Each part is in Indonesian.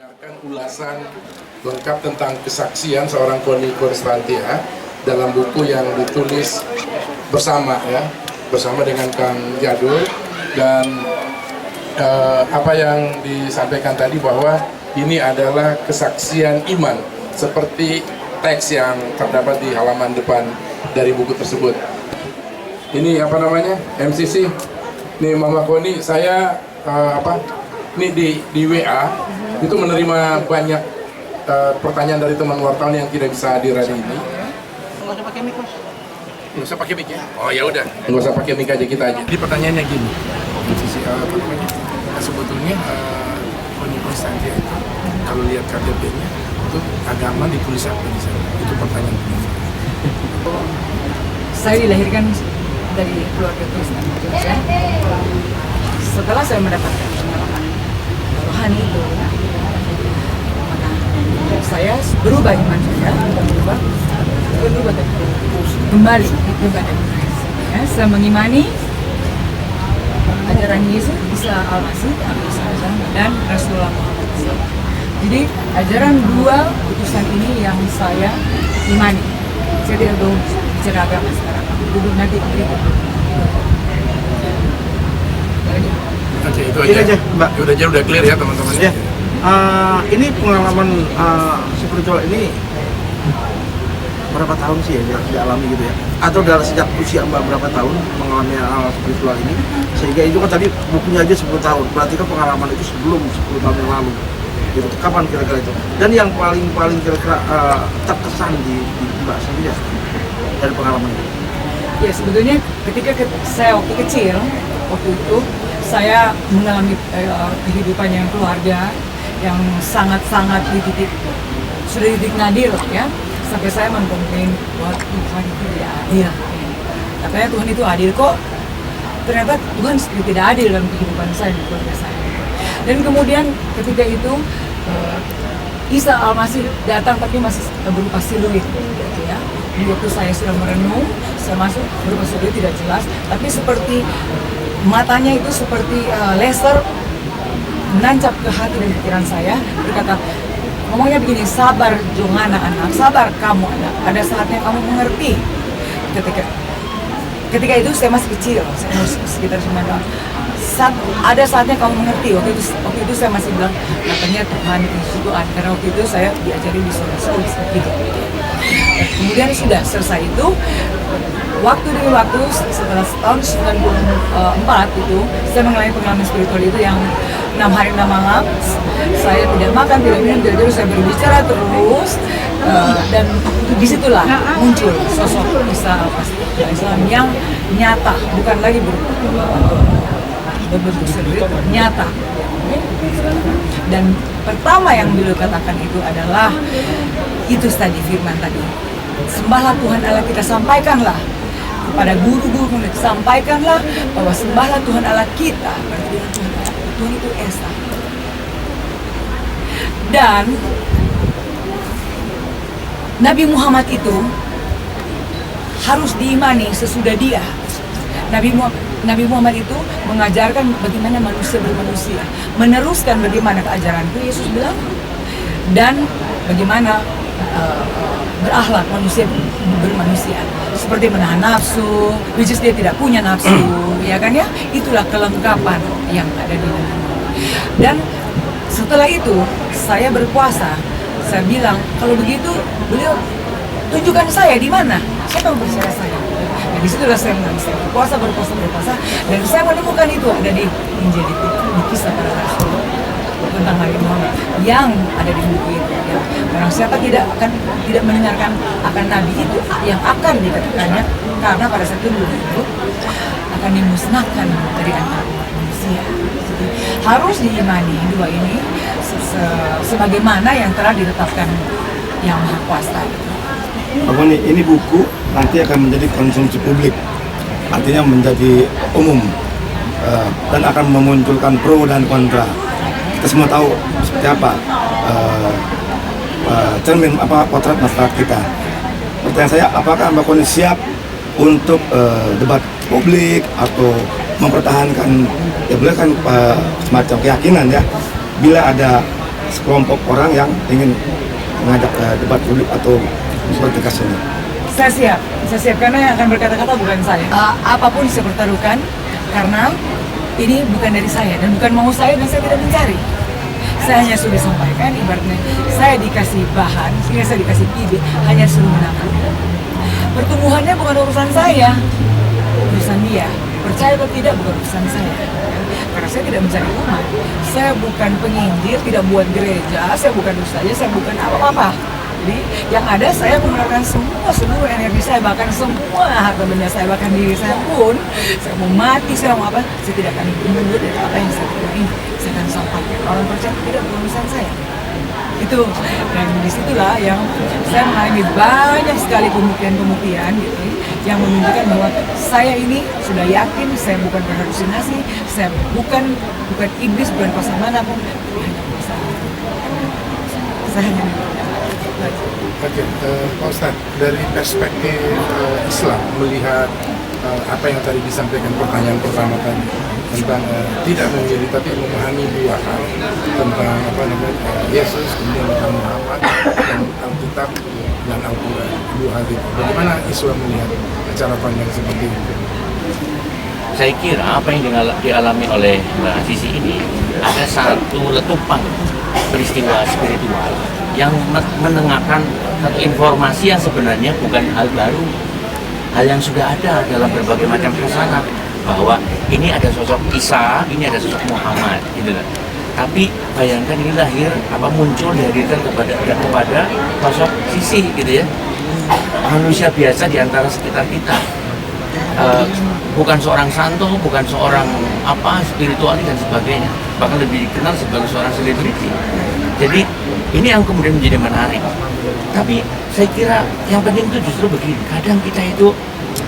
mendengarkan ulasan lengkap tentang kesaksian seorang Koni Konstantia dalam buku yang ditulis bersama dengan Kang Jadul, dan apa yang disampaikan tadi bahwa ini adalah kesaksian iman seperti teks yang terdapat di halaman depan dari buku tersebut. Ini apa namanya, MCC, nih Mama Koni, saya ini di WA itu menerima banyak pertanyaan dari teman wartawan yang tidak bisa hadir hari ini. Nggak usah pakai mic, Mas. Nggak usah pakai mic ya? Oh ya udah, nggak usah pakai mic aja, kita aja. Jadi pertanyaannya gini, sebetulnya Koni Konstantia itu kalau lihat KTP-nya itu agama ditulis apa di sana? Itu pertanyaan. Saya dilahirkan dari keluarga Kristen. Setelah saya mendapatkan pengalaman rohani itu, maka saya berubah iman saya, berubah kembali kepada Kristus. Ya, saya mengimani ajaran Yesus, Isa Al-Masih, dan Rasulullah Muhammad SAW. Jadi ajaran dua utusan ini yang saya imani. Saya tidak tahu bicara agama sekarang. Duduk nanti berikut. Oke, itu aja, Mbak. Udah clear ya teman-teman. Ya. Ini pengalaman spiritual ini berapa tahun sih ya dialami gitu ya? Atau dari sejak usia Mbak berapa tahun mengalami hal spiritual ini? Sehingga itu kan tadi bukunya aja 10 tahun. Berarti kan pengalaman itu sebelum 10 tahun yang lalu. Gitu. Kapan kira-kira itu? Dan yang paling kira-kira terkesan di Mbak sendiri ya, dari pengalaman itu? Ya, sebetulnya ketika saya waktu kecil, waktu itu saya mengalami kehidupan yang keluarga yang sangat-sangat sudah di titik nadir ya, sampai saya mengkomplain bahwa Tuhan itu tidak adil. Katanya Tuhan itu adil, kok ternyata Tuhan tidak adil dalam kehidupan saya dan keluarga saya. Dan kemudian ketika itu Isa Al-Masih datang, tapi masih berupa siluet gitu ya. Di waktu saya sudah merenung, saya masuk berupa siluet tidak jelas, tapi seperti matanya itu seperti laser menancap ke hati dan pikiran saya, berkata, ngomongnya begini, sabar Johana anak, sabar kamu anak, ada saatnya kamu mengerti. Ketika itu saya masih kecil, saya masih sekitar 9 tahun. Ada saatnya kamu mengerti. Waktu itu saya masih bilang, katanya Tuhan itu Tuhan, karena waktu itu saya diajari di sekolah gitu. Kemudian sudah selesai itu, waktu demi waktu setelah tahun 94 itu saya mengalami pengalaman spiritual itu yang 6 hari 6 malam saya tidak makan, tidak minum, tidak tidur, saya berbicara terus, dan disitulah muncul sosok Isa Al-Masih yang nyata, bukan lagi berbentuk spirit, nyata. Dan pertama yang beliau katakan itu adalah itu tadi firman tadi, sembahlah Tuhan Allah kita, sampaikanlah kepada guru-guru, sampaikanlah bahwa sembahlah Tuhan Allah kita, berarti Tuhan itu Esa. Dan Nabi Muhammad itu harus diimani sesudah dia. Nabi Muhammad itu mengajarkan bagaimana manusia bermanusia, meneruskan bagaimana keajaranku, Yesus bilang, dan bagaimana berakhlak manusia bermanusia, seperti menahan nafsu, which is dia tidak punya nafsu, ya kan ya, itulah kelengkapan yang ada di dalam. Dan setelah itu saya berpuasa, saya bilang kalau begitu beliau tunjukkan saya di mana, siapa yang percaya saya. Nah, disitulah saya berpuasa, dan saya menemukan itu ada di Injil, di kisah para rasul tentang Nabi Muhammad yang ada di buku itu. Ya. Orang siapa tidak mendengarkan akan Nabi itu yang akan dikatakannya, karena pada saat itu akan dimusnahkan dari antara manusia. Jadi, harus diimani dua ini sebagaimana yang telah ditetapkan Yang Maha Kuasa. Apa nih, ini buku nanti akan menjadi konsumsi publik, artinya menjadi umum, dan akan memunculkan pro dan kontra. Kita semua tahu seperti apa cermin potret masyarakat kita. Pertanyaan saya, apakah Mbak Koni siap untuk debat publik atau mempertahankan, ya boleh kan semacam keyakinan ya, bila ada sekelompok orang yang ingin mengajak debat publik atau bertegas ini. Saya siap karena yang akan berkata-kata bukan saya. Apapun saya pertaruhkan karena ini bukan dari saya dan bukan mau saya dan saya tidak mencari. Saya hanya sudah sampaikan, ibaratnya saya dikasih bahan, sehingga saya dikasih ide, hanya suruh menangkap. Pertumbuhannya bukan urusan saya, urusan dia. Percaya atau tidak bukan urusan saya. Karena saya tidak mencari umat. Saya bukan penginjil, tidak buat gereja, saya bukan ustazah, saya bukan apa-apa. Jadi yang ada saya menggunakan seluruh energi saya, bahkan semua harta benda saya, bahkan diri saya pun, saya mau mati, saya mau apa, saya tidak akan mundur dari apa yang saya punya ini. Saya akan sampaikan. Orang percaya tidak bukan urusan saya. Itu, dan disitulah yang saya mengalami banyak sekali pembuktian gitu, yang menunjukkan bahwa saya ini sudah yakin saya bukan berhalusinasi, saya bukan iblis, bukan pasal manapun, tapi hanya pasal. Saya hanya Oke, Pak Ustadz, dari perspektif Islam melihat apa yang tadi disampaikan pertanyaan pertama tadi tentang tidak memilih tapi memahami dua hal tentang apa namanya Yesus, kemudian tentang Muhammad dan Alkitab dan Al-Quran, dua hal itu. Bagaimana Islam melihat cara pandang seperti itu? Saya kira apa yang dialami oleh Mbak Sisi ini ada satu letupan peristiwa spiritual yang menengahkan satu informasi yang sebenarnya bukan hal baru, hal yang sudah ada dalam berbagai macam hasanah, bahwa ini ada sosok Isa, ini ada sosok Muhammad, gitu kan. Tapi bayangkan ini lahir muncul dihadirkan kepada sosok Sisi, gitu ya, manusia biasa di antara sekitar kita. Bukan seorang santo, bukan seorang spiritualis dan sebagainya, bahkan lebih dikenal sebagai seorang selebriti. Jadi ini yang kemudian menjadi menarik. Tapi saya kira yang penting itu justru begini, kadang kita itu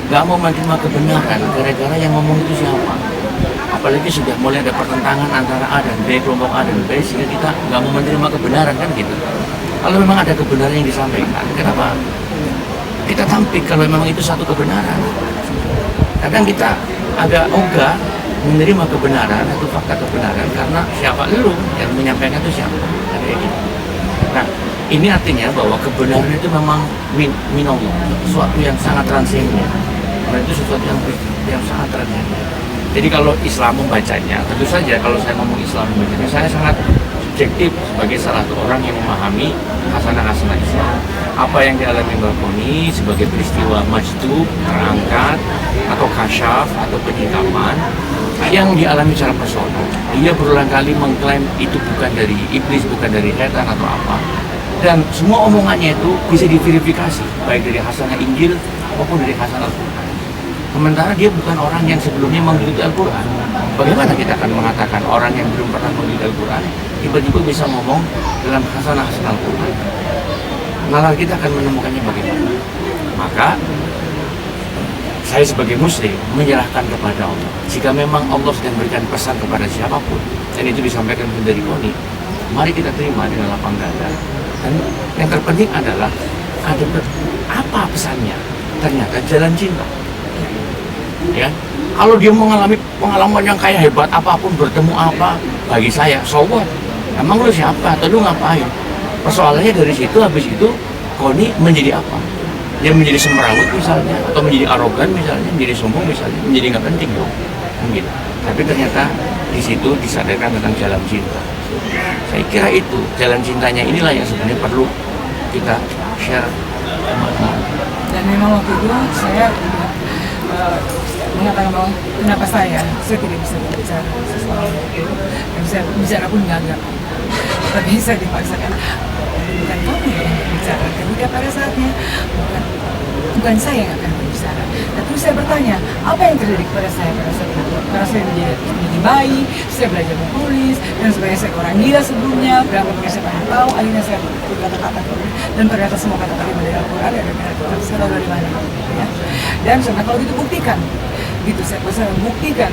nggak mau menerima kebenaran gara-gara yang ngomong itu siapa. Apalagi sudah mulai ada pertentangan antara A dan B, kelompok A dan B, sehingga kita nggak mau menerima kebenaran, kan gitu. Kalau memang ada kebenaran yang disampaikan, kenapa kita tampik kalau memang itu satu kebenaran? Kadang kita agak ogah menerima kebenaran atau fakta kebenaran karena siapa lu yang menyampaikan itu siapa, kayak gitu. Nah, ini artinya bahwa kebenaran itu memang minallah, sesuatu yang sangat transenden. Dan itu sesuatu yang sangat transenden. Jadi kalau Islam membacanya, tentu saja kalau saya ngomong Islam membacanya, saya sangat subjektif sebagai salah satu orang yang memahami hasanah-hasanah Islam. Apa yang dialami Mbak Koni sebagai peristiwa majdub, terangkat, atau kasyaf, atau penyikapan yang dialami secara personal. Dia berulang kali mengklaim itu bukan dari iblis, bukan dari setan atau apa. Dan semua omongannya itu bisa diverifikasi, baik dari hasanah Injil maupun dari hasanah Al-Quran. Sementara dia bukan orang yang sebelumnya mengikuti Al-Quran. Bagaimana kita akan mengatakan orang yang belum pernah mengikuti Al-Quran tiba-tiba bisa ngomong dalam hasanah-hasanah Al-Quran? Nalar kita akan menemukannya bagaimana? Maka saya sebagai muslim menyerahkan kepada Allah. Jika memang Allah sedang berikan pesan kepada siapapun, dan itu disampaikan dari Koni, mari kita terima dengan lapang dada. Dan yang terpenting adalah ada apa pesannya? Ternyata jalan cinta. Ya, kalau dia mengalami pengalaman yang kayak hebat apapun, bertemu apa, bagi saya, so what? Emang lu siapa? Atau lu ngapain? Persoalannya dari situ, habis itu Koni menjadi apa? Dia menjadi semrawut misalnya, atau menjadi arogan misalnya, menjadi sombong misalnya, menjadi nggak penting dong, gitu. Tapi ternyata di situ disadarkan tentang jalan cinta. Saya kira itu jalan cintanya inilah yang sebenarnya perlu kita share. Dan memang waktu itu saya mengatakan bahwa kenapa saya tidak bisa berbicara sesuatu itu, dan saya bicara pun gagal. Tapi saya dipaksakan, bukan kamu yang berbicara, ketika pada saatnya bukan saya yang akan berbicara. Dan terus saya bertanya, apa yang terjadi kepada saya pada saat itu? Karena saya menjadi bayi, saya belajar menulis, dan sebenarnya saya orang gila sebelumnya, berapa kali saya pengen tahu, akhirnya saya berkata-kata, dan ternyata semua kata-kata dari Al-Quran dan dari Al-Quran, saya tahu dari mana. Ya. Dan sebenarnya kalau itu buktikan, gitu saya membuktikan,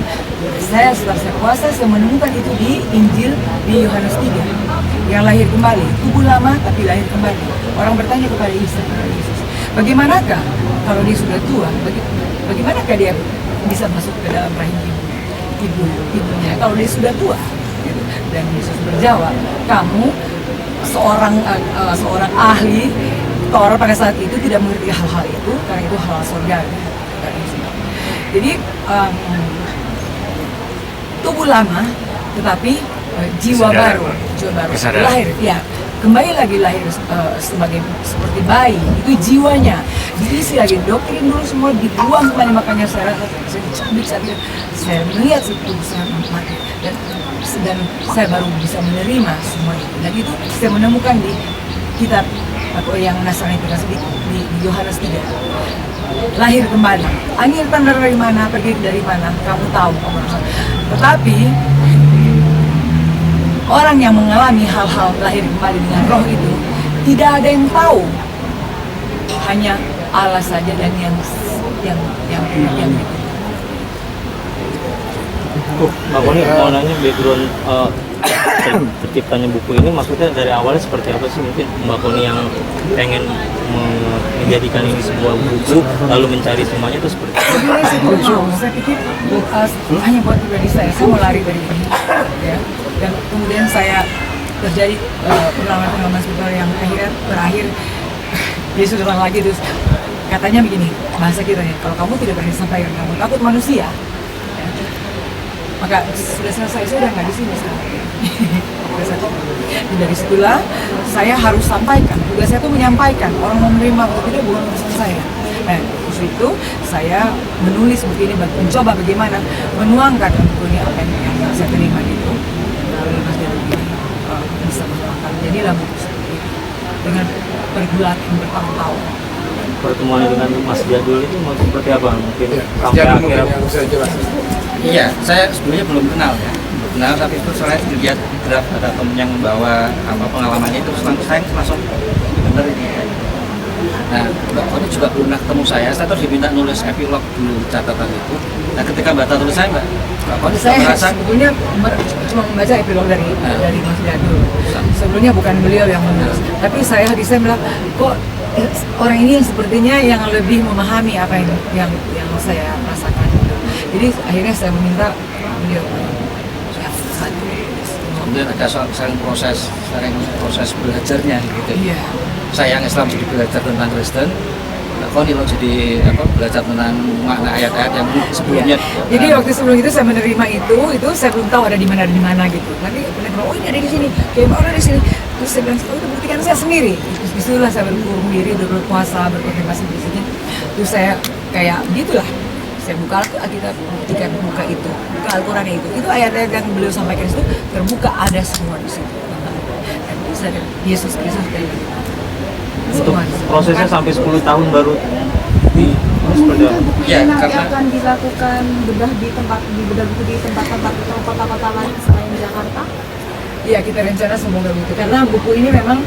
setelah saya puasa, saya menemukan itu di Injil di Yohanes 3 yang lahir kembali, tubuh lama tapi lahir kembali. Orang bertanya kepada Yesus, bagaimanakah kalau dia sudah tua, bagaimanakah dia bisa masuk ke dalam rahim ibunya kalau dia sudah tua? Dan Yesus berjawab, kamu seorang ahli Torah pada saat itu tidak mengerti hal-hal itu karena itu hal surga. Jadi tubuh lama tetapi jiwa Kesadaran. baru Kesadaran. lahir, ya kembali lagi lahir seperti bayi, itu jiwanya diisi lagi doktrin dulu semua dibuang kembali. Makanya saya rasa saya dicabik saat itu, saya melihat itu saya mati dan saya baru bisa menerima semua itu. Dan itu saya menemukan di kitab atau yang Nasrani dikasih di Yohanes 3, lahir kembali. Angin tanda dari mana, pergi dari mana, kamu tahu. Tetapi orang yang mengalami hal-hal lahir kembali dengan roh itu tidak ada yang tahu, hanya Allah saja dan yang itu. Mbak Koni mau nanya background terciptanya buku ini, maksudnya dari awalnya seperti apa sih? Mungkin Mbak Koni yang pengen menjadikan ini sebuah buku lalu mencari semuanya itu seperti apa? Saya pikir hanya buat pribadi saya mau lari dari ini, ya. Dan kemudian saya terjadi pengalaman spiritual yang akhirnya berakhir Yesus datang lagi terus katanya begini, bahasa kita ya, kalau kamu tidak berani sampaikan kamu takut manusia, ya, maka sudah selesai, saya udah nggak di sini sekarang. Dan dari situlah saya harus sampaikan, tugas saya itu menyampaikan, orang mau menerima atau tidak bukan urusan saya. Nah, terus itu saya menulis buku ini, mencoba bagaimana menuangkan buku ini apa yang saya terima gitu, lalu Mas Jadul bisa menuangkan. Jadilah buku seperti itu dengan pergulatan bertahun-tahun. Pertemuan dengan Mas Jadul itu mau seperti apa? Mungkin Ya, Mas sampai Jadul akhirnya mungkin yang saya jelaskan. Iya, saya sebelumnya belum kenal ya. Belum kenal, tapi itu saya lihat draft ada temen yang membawa pengalamannya itu, saya langsung bener ini. Nah, Mbak Koni juga belum pernah ketemu saya tuh diminta nulis epilog dulu catatan itu. Nah, ketika baca tulis saya, Mbak Koni Saya merasa sebetulnya cuma membaca epilog dari Mas Jadul. Sebelumnya bukan beliau yang menulis, tapi saya bilang kok orang ini yang sepertinya yang lebih memahami apa yang saya rasakan. Jadi akhirnya saya meminta beliau kemudian ada sharing proses belajarnya gitu. Iya. Saya yang Islam jadi belajar tentang Kristen, Mbak Koni lo jadi belajar tentang makna ayat-ayat yang sebelumnya. Jadi waktu sebelum itu saya menerima itu saya belum tahu ada di mana gitu. Nanti bilang, oh ini ada di sini, kayak ada di sini. Terus saya bilang, oh itu buktikan saya sendiri. Disitulah saya berkurung diri, berpuasa, berkontemplasi di sini. Terus saya kayak gitulah. Saya buka Alkitab, buktikan, buka itu, buka Al-Quran itu ayat-ayat yang beliau sampaikan itu terbuka, ada semua di situ. Dan bisa ada Yesus Kristus dari untuk prosesnya sampai 10 tahun baru di seperti apa? Ya, nanti karena akan dilakukan bedah buku di tempat-tempat atau kota-kota lain selain Jakarta. Iya, kita rencana semoga begitu. Karena buku ini memang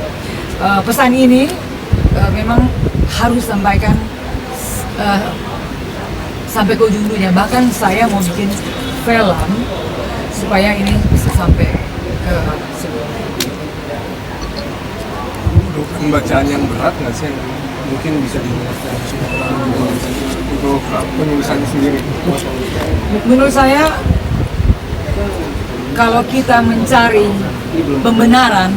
pesan ini memang harus sampaikan sampai ke ujung dunia. Bahkan saya mau bikin film supaya ini bisa sampai ke seluruh. Untuk pembacaan yang berat nggak sih yang mungkin bisa dijelaskan untuk penulisannya sendiri? Menurut saya kalau kita mencari pembenaran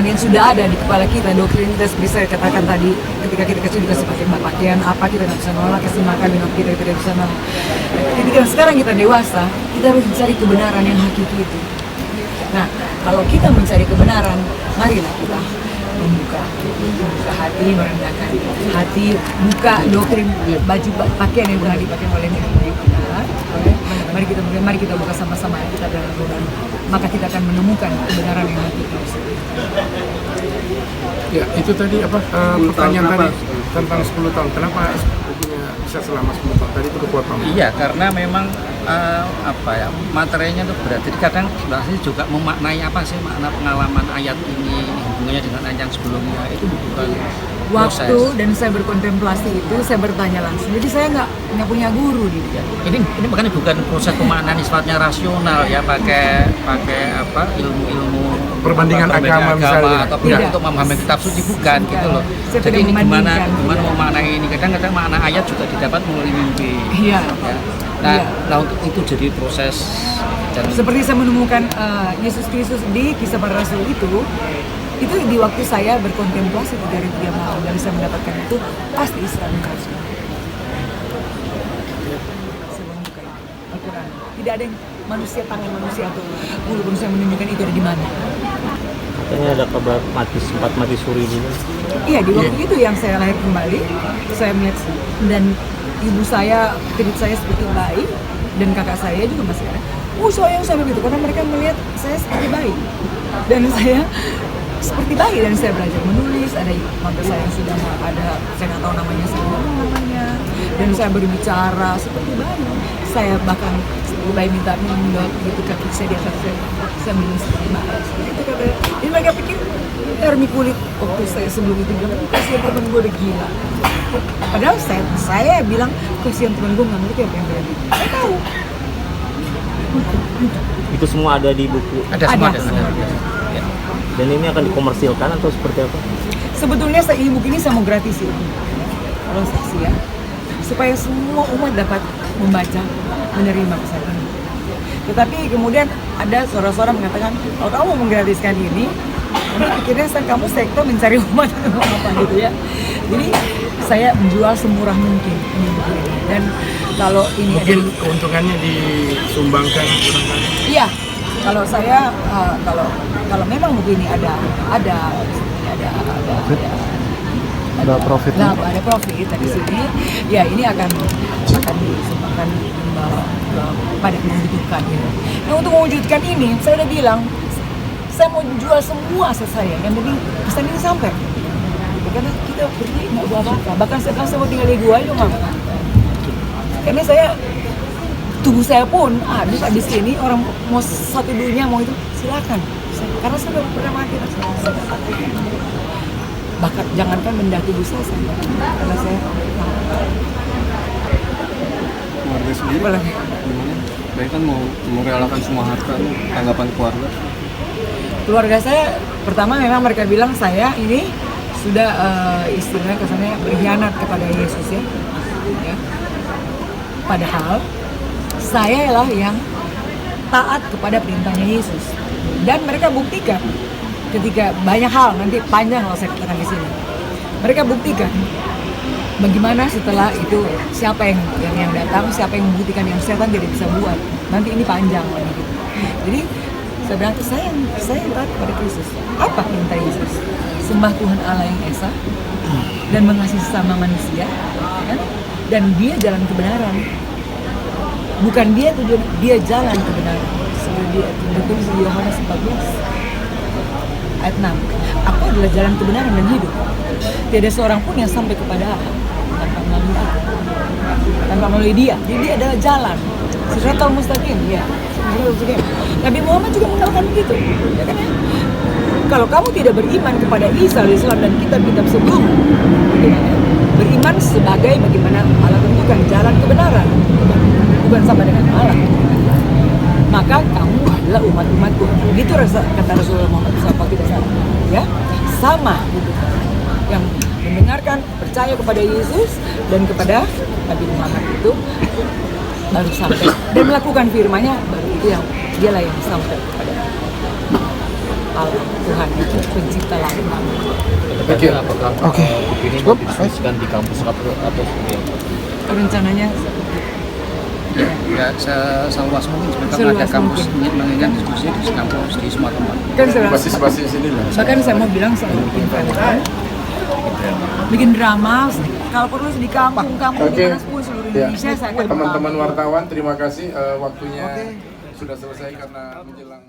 yang sudah ada di kepala kita, doktrin kita seperti saya katakan tadi, ketika kita kecil dikasih pakaian apa kita nggak bisa nolak, kasih makan minum kita tidak bisa nolak. Ketika sekarang kita dewasa, kita harus mencari kebenaran yang hakiki itu. Nah, kalau kita mencari kebenaran, marilah kita membuka hati, merendahkan hati, buka doktrin baju pakaian yang pernah dipakai oleh kita. Mari kita buka sama-sama kita dalam Quran, maka kita akan menemukan kebenaran yang hakiki. Ya, itu tadi pertanyaan tadi tentang 10 tahun. Kenapa bukunya bisa selama 10 tahun? Tadi itu kepotong. iya, karena memang materinya itu berat. Jadi kadang sebenarnya juga memaknai apa sih makna pengalaman ayat ini, hubungannya dengan ayat yang sebelumnya, itu bukan proses. Waktu dan saya berkontemplasi itu saya bertanya langsung. Jadi saya nggak punya guru di dia. Ini makanya bukan proses pemaknaan sifatnya rasional ya, pakai ilmu Perbandingan agama misalnya. atau Tidak. untuk memahami kitab suci, bukan gitu loh. Saya Jadi tidak ini gimana membandingkan. memaknai ini. Kadang-kadang makna ayat juga didapat melalui mimpi. Iya. Ya. Nah, Iya. nah untuk itu jadi proses Seperti saya menemukan Yesus Kristus di Kisah Para Rasul itu di waktu saya berkontemplasi 3 malam dan saya mendapatkan itu pasti Isra Mi'raj. Saya menemukan Al-Quran. Tidak ada yang tangan manusia atau mulut manusia menunjukkan itu ada di mana. Katanya ada kabar sempat mati suri juga. Iya, di waktu itu yang saya lahir kembali, saya melihat dan ibu saya, tidur saya seperti bayi dan kakak saya juga masih ada. Sayang saya begitu karena mereka melihat saya seperti bayi dan saya seperti bayi dan saya belajar menulis. Ada mantu saya yang sudah ada, saya nggak tahu namanya, dan saya berbicara seperti bayi. Saya bahkan seperti bayi minta minum gitu, kaki saya di atas saya minum seperti bayi. Itu katanya. Jadi mereka pikir Hermi kulit waktu saya sebelum itu bilang kasihan temen gue udah gila. Padahal saya bilang kasihan temen gue nggak ngerti apa yang terjadi. Saya tahu. Itu semua ada di buku. Ada semua. Ya. Dan ini akan dikomersilkan atau seperti apa? Sebetulnya buku ini saya mau gratisin, kalau saksi ya, supaya semua umat dapat membaca, menerima pesan ini. Tetapi kemudian ada suara-suara mengatakan, kalau kamu menggratiskan ini, nanti pikirnya kamu sektor mencari umat atau apa gitu ya. Jadi saya menjual semurah mungkin ini buku ini. Dan kalau ini mungkin keuntungannya disumbangkan. Iya, kalau saya kalau memang buku ini ada profit. Nah, ada profit di sini. Ya, ini akan disumbangkan pada yang membutuhkan. Ya. Nah, untuk mewujudkan ini, saya udah bilang, saya mau jual semua aset saya. Yang penting pesan ini sampai. Karena kita berdiri nggak buat apa-apa. Bahkan sekarang saya mau tinggal di gua aja nggak. Karena tubuh saya pun habis di sini orang mau satu dunia mau itu silakan. Karena saya udah pernah mati. Bahkan jangankan benda tubuh saya karena saya Keluarga sendiri gimana? Saya kan mau merelakan semua harta, tanggapan keluarga. Keluarga saya pertama memang mereka bilang saya ini sudah istilahnya kesannya berkhianat kepada Yesus ya. Padahal saya lah yang taat kepada perintahnya Yesus dan mereka buktikan ketika banyak hal, nanti panjang kalau saya katakan di sini. Mereka buktikan bagaimana setelah itu siapa yang datang, siapa yang membuktikan yang setan tidak bisa buat. Nanti ini panjang lagi gitu. Jadi saya bilang saya yang taat kepada Kristus. Apa perintah Yesus? Sembah Tuhan Allah yang Esa dan mengasihi sesama manusia, ya? Dan dia jalan kebenaran. Bukan dia tujuan, dia jalan kebenaran. Seperti dia tertulis di Yohanes 14 ayat 6. Aku adalah jalan kebenaran dan hidup. Tiada seorang pun yang sampai kepada Allah tanpa melalui aku, tanpa melalui dia. Jadi dia adalah jalan. Siratal mustaqim, ya. Nabi Muhammad juga mengatakan begitu, ya kan ya? Kalau kamu tidak beriman kepada Isa alaihissalam dan kitab-kitab sebelum, beriman sebagai bagaimana Allah tentukan jalan kebenaran, bukan sama dengan Allah, maka kamu adalah umat-umatku. Itu kata Rasulullah Muhammad SAW, tidak salah, ya, sama gitu. Yang mendengarkan, percaya kepada Yesus dan kepada Nabi Muhammad itu baru sampai dan melakukan firman-Nya, baru itu yang dialah yang sampai kepada Allah Tuhan itu pencipta langit. Apakah buku ini mau didiskusikan di kampus atau seperti apa? Rencananya ya seluas mungkin sebenarnya ada kampus mengingat diskusi di kampus di semua tempat. Kan saya Basis sini lah. bahkan saya mau bilang saya bikin film, bikin drama, kalau perlu di kampung-kampung di mana pun seluruh Indonesia saya akan Teman-teman wartawan, terima kasih waktunya sudah selesai karena menjelang